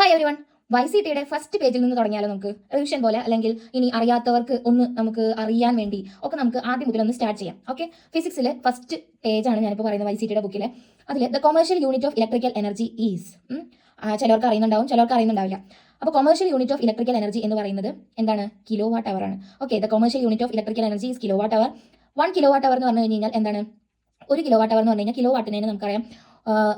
Hi everyone. YCTയുടെ first പേജിൽ നിന്ന് തുടങ്ങിയാലോ നമുക്ക്? റിവിഷൻ പോലെ, അല്ലെങ്കിൽ ഇനി അറിയാത്തവർക്ക് ഒന്ന് നമുക്ക് അറിയാൻ വേണ്ടി ഒക്കെ നമുക്ക് ആദ്യം മുതൽ ഒന്ന് സ്റ്റാർട്ട് ചെയ്യാം. ഓക്കെ, ഫിസിക്സിലെ ഫസ്റ്റ് പേജാണ് ഞാനിപ്പോൾ പറയുന്നത് YCTയുടെ ബുക്കിൽ. അതിൽ the commercial unit of electrical energy is, ചിലവർക്ക് അറിയുന്നുണ്ടാവും, ചിലവർക്ക് അറിയുന്നുണ്ടാവില്ല. അപ്പോൾ commercial unit of electrical energy എന്ന് പറയുന്നത് എന്താണ്? കിലോ വാട്ട് അവർ ആണ്. Okay, the commercial unit of electrical energy is kilo watt hour. 1 kilo watt hour എന്ന് പറഞ്ഞു കഴിഞ്ഞാൽ എന്താണ്? 1 കിലോ വാട്ട് അവർ എന്ന് പറഞ്ഞു കഴിഞ്ഞാൽ കിലോ വാട്ടിനെ നമുക്കറിയാം.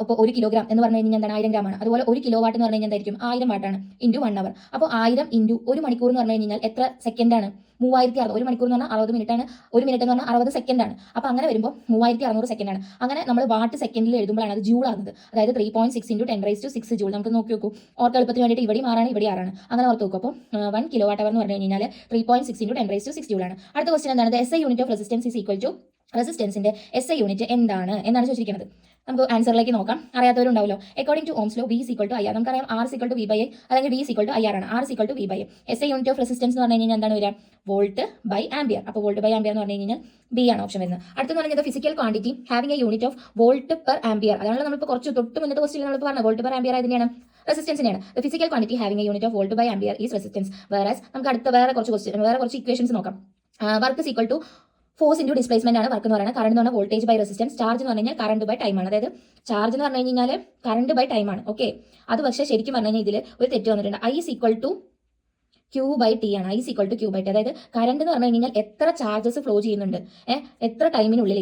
ഇപ്പോൾ 1 കിലോഗ്രാം എന്ന് പറഞ്ഞു കഴിഞ്ഞാൽ എന്താണ്? 1000 ഗ്രാമാണ്. അതുപോലെ 1 കിലോ വാട്ട് എന്ന് പറഞ്ഞു കഴിഞ്ഞാൽ എന്തായിരിക്കും? 1000 വാട്ടാണ് ഇൻറ്റു 1 അവർ. അപ്പോൾ 1000 ഇൻറ്റു 1 മണിക്കൂർ എന്ന് പറഞ്ഞു കഴിഞ്ഞാൽ എത്ര സെക്കൻഡാണ്? 3600. 1 മണിക്കൂർ എന്ന് പറഞ്ഞാൽ 60 മിനിറ്റ് ആണ്. 1 മിനിറ്റ് എന്ന് പറഞ്ഞാൽ 60 സെക്കൻഡാണ്. അപ്പോൾ അങ്ങനെ വരുമ്പോൾ 3600 സെക്കൻഡാണ്. അങ്ങനെ നമ്മൾ വാട്ട് സെക്കൻഡിൽ എഴുതുമ്പോഴാണ് അത് ജൂൾ ആകുന്നത്. അതായത് 3.6 × 10⁻⁶ ജൂൾ. നമുക്ക് നോക്കി നോക്കൂ, ഓർത്ത് എളുപ്പത്തിന് വേണ്ടിയിട്ട് ഇവിടെയും 6 ആണ്, ഇവിടെ 6 ആണ്. അങ്ങനെ ഓർത്ത് നോക്കും. അപ്പോൾ 1 കിലോ വാട്ട് അവർ എന്ന് പറഞ്ഞു കഴിഞ്ഞാൽ 3.6 × 10⁻⁶ ജൂൾ ആണ്. അടുത്ത ക്വസ്റ്റൻ എന്താണ്? The SI unit of resistance is equal to, റെസിസ്റ്റൻസിന്റെ SI യൂണിറ്റ് എന്താണ് എന്നാണ് ചോദിച്ചിരിക്കുന്നത്. നമുക്ക് ആൻസറിലേക്ക് നോക്കാം. അറിയാത്തവരുണ്ടാവല്ലോ. According to Ohm's law, V = IR. നമുക്കറിയാം R = V/I അല്ലെങ്കിൽ V = IR ആണ്. R = V/I. SI unit of resistance എന്ന് പറഞ്ഞു കഴിഞ്ഞാൽ എന്താണ് വരിക? Volt by ampere. അപ്പോൾ വോൾട്ട് ബൈ ആംപിയർ എന്ന് പറഞ്ഞു കഴിഞ്ഞാൽ B ആണ് ഓപ്ഷൻ വരുന്നത്. അടുത്തെന്ന് പറഞ്ഞാൽ physical quantity having a unit of volt per ampere. അതാണ് നമ്മളിപ്പോൾ കുറച്ച് തൊട്ട് മുന്നത്തെ ക്വസ്റ്റിൽ നമ്മൾ പറഞ്ഞത്. വോൾട്ട് പെർ ആംപിയർ ആയതിനെയാണ് റെസിസ്റ്റൻസിനെയാണ്. Physical quantity having a unit of volt by ampere is resistance. വേറെസ് നമുക്ക് അടുത്ത വേറെ കുറച്ച് ഇക്വേഷൻസ് നോക്കാം. Work is equal to force into displacement ആണ് വർക്ക് എന്ന് പറയുന്നത്. കറണ്ട് എന്ന് പറഞ്ഞാൽ വോൾട്ടേജ് ബൈ റെസിസ്റ്റൻസ്. ചാർജ് എന്ന് പറഞ്ഞു കഴിഞ്ഞാൽ കറണ്ട് ബൈ ടൈം ആണ്. അതായത് ചാർജ് എന്ന് പറഞ്ഞു കഴിഞ്ഞാൽ കറണ്ട് ബൈ ടൈം ആണ്. ഓക്കെ, അത് പക്ഷേ ശരിക്കും പറഞ്ഞു കഴിഞ്ഞാൽ ഇതിൽ ഒരു തെറ്റ് വന്നിട്ടുണ്ട്. I = Q/T ആണ്. I = Q/T. അതായത് കറണ്ട് എന്ന് പറഞ്ഞു കഴിഞ്ഞാൽ എത്ര ചാർജസ് ഫ്ലോ ചെയ്യുന്നുണ്ട്, എത്ര ടൈമിനുള്ളിൽ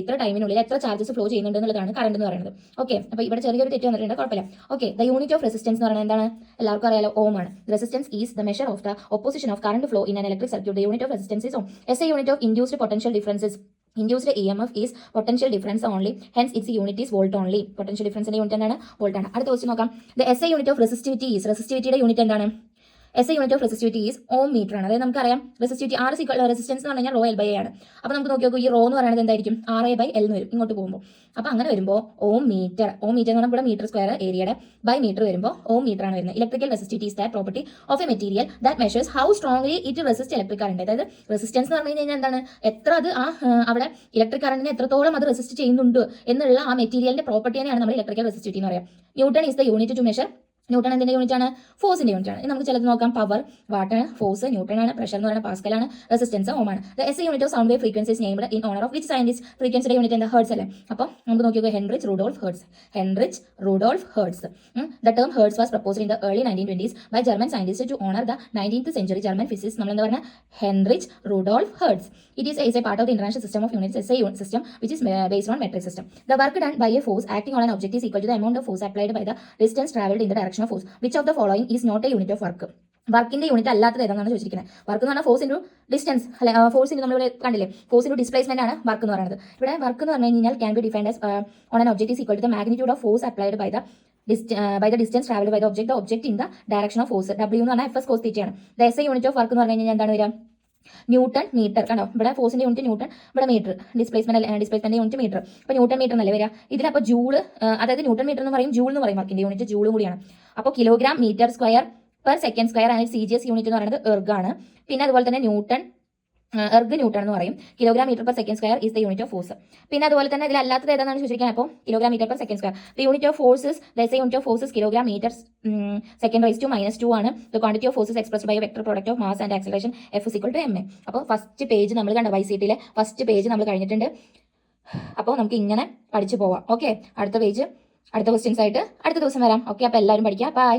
എത്ര ചാർജസ് ഫ്ലോ ചെയ്യുന്നുണ്ട് എന്നുള്ളതാണ് കറണ്ട് എന്ന് പറയുന്നത്. ഓക്കെ, അപ്പോൾ ഇവിടെ ചെറിയൊരു തെറ്റ് വന്നിട്ടുണ്ട്, കുഴപ്പമില്ല. Okay, the unit of resistance എന്ന് പറയുന്നത് എന്താണ്? എല്ലാവർക്കും അറിയാലോ, ഓം ആണ്. Resistance is the measure of the opposition of current flow in an electric circuit. The unit of resistance is ohm. SI unit of induced potential differences. Induced EMF is potential difference only, hence its unit is volt only. Potential difference ന്റെ unit എന്താണ്? Volt ആണ്. അടുത്ത question നോക്കാം. The SI unit of resistivity is, റെസിസ്റ്റിവിറ്റിയുടെ unit എന്താണ്? SI unit of resistivity is ohm metre ആണ്. അതായത് നമുക്കറിയാം റെസിസ്റ്റിവിറ്റി R റെസിസ്റ്റൻസ് എന്ന് പറഞ്ഞാൽ ρL/A ആണ്. അപ്പോൾ നമുക്ക് നോക്കി നോക്കൂ, ഈ റോ എന്ന് പറയുന്നത് എന്തായിരിക്കും? RA/L എന്ന് വരും ഇങ്ങോട്ട് പോകുമ്പോൾ. അപ്പോൾ അങ്ങനെ വരുമ്പോൾ ഓം മീറ്റർ എന്ന് പറഞ്ഞാൽ ഇവിടെ മീറ്റർ സ്ക്വയർ ഏരിയയുടെ ബൈ മീറ്റർ വരുമ്പോൾ ഓം മീറ്റർ ആണ് വരുന്നത്. Electrical resistivity is that property of A material that measures how strongly it resist electric current. അതായത് റെസിസ്റ്റൻസ് എന്ന് പറഞ്ഞു കഴിഞ്ഞാൽ എന്താണ്? എത്ര അത് അവിടെ ഇലക്ട്രിക് കറണ്ടിനെ എത്രത്തോളം അത് റെസിസ്റ്റ് ചെയ്യുന്നുണ്ട് എന്നുള്ള ആ മെറ്റീരിയലിന്റെ പ്രോപ്പർട്ടി തന്നെയാണ് നമ്മൾ ഇലക്ട്രിക്കൽ റെസിസ്റ്റിവിറ്റി എന്ന് പറയാം. Newton is the unit to measure. Newton എന്തിന്റെ യൂണിറ്റ് ആണ്? ഫോഴ്സിന്റെ യൂണിറ്റ് ആണ്. നമുക്ക് ചിലത് നോക്കാം. പവർ വാട്ടാണ്, ഫോഴ്സ് ന്യൂട്ടൺ ആണ്, പ്രഷർ എന്ന് പറയുന്നത് പാസ്കൽ ആണ്, റെസിസ്റ്റൻസ് ഓം ആണ്. The SI unit of sound wave frequencies named in honour of which scientist? ഫ്രീക്വൻസിയുടെ യൂണിറ്റ് എന്താ? ഹെർട്സ് അല്ലേ. അപ്പോൾ നമുക്ക് നോക്കിയോ, Heinrich Rudolf Hertz. The term hertz was proposed in the early 1920s by German scientist to owner the 19th century German physicist. നമ്മൾ എന്താ പറഞ്ഞാൽ? Heinrich Rudolf Hertz. It is a part of the international system of units, SI system, which is based on metric system. The work done by a force acting on an object is equal to the amount of force applied by the distance travelled in the direction of force. Which of the following is not a unit of work? വർക്കിന്റെ unit അല്ലാത്തത് ഏതാണെന്നാണ് ചോദിച്ചിരിക്കുന്നത്. Work എന്ന് പറഞ്ഞാൽ force into distance, അല്ലെ? Force into നമ്മളിവിടെ കണ്ടില്ലേ, force into displacement ആണ് വർക്ക് എന്ന് പറയുന്നത്. ഇവിടെ വർക്ക് എന്ന് പറഞ്ഞു കഴിഞ്ഞാൽ can be defined as on an object is equal to the magnitude of force applied by the distance travelled by the object in the direction of force. W എന്ന് പറഞ്ഞാൽ FS cos θ ആണ്. The SI unit of work എന്ന് പറഞ്ഞു കഴിഞ്ഞാൽ എന്താണ് വരിക? Newton metre. കണ്ടോ, ഇവിടെ ഫോഴ്സിന്റെ യൂണിറ്റ് ന്യൂട്ടൺ, ഇവിടെ മീറ്റർ. Displacement unit metre. അപ്പോൾ ന്യൂട്ടൺ മീറ്റർ എന്നല്ലേ വരിക ഇതിലപ്പോൾ ജൂള്. അതായത് ന്യൂട്ടൺ മീറ്റർ എന്ന് പറയും, ജൂൾ എന്ന് പറയും. വർക്കിന്റെ യൂണിറ്റ് ജൂളും കൂടിയാണ്. അപ്പോൾ kilogram metre square per second square ആണ്. CGS യൂണിറ്റ് എന്ന് പറയുന്നത് എർഗ് ആണ്. പിന്നെ അതുപോലെ തന്നെ ന്യൂട്ടൺ എന്ന് പറയും. Kilogram metre per second square is the unit of force. പിന്നെ അതുപോലെ തന്നെ ഇതിലല്ലാത്തത് ഏതാണെന്ന് ചോദിച്ചിരിക്കുന്നത്. അപ്പോൾ kilogram metre per second square. The unit of forces, the SI unit of forces kilogram metre second raise to -2 ആണ്. The quantity of forces expressed by a vector product of mass and acceleration F = ma. അപ്പോൾ first page നമ്മൾ കണ്ട YCTയിലെ first page നമ്മൾ കഴിഞ്ഞിട്ടുണ്ട്. അപ്പോൾ നമുക്ക് ഇങ്ങനെ പഠിച്ചു പോവാം. ഓക്കെ, അടുത്ത പേജ് അടുത്ത ക്വസ്റ്റ്യൻസ് ആയിട്ട് അടുത്ത ദിവസം വരാം. ഓക്കെ, അപ്പോൾ എല്ലാവരും പഠിക്കാം. ബൈ.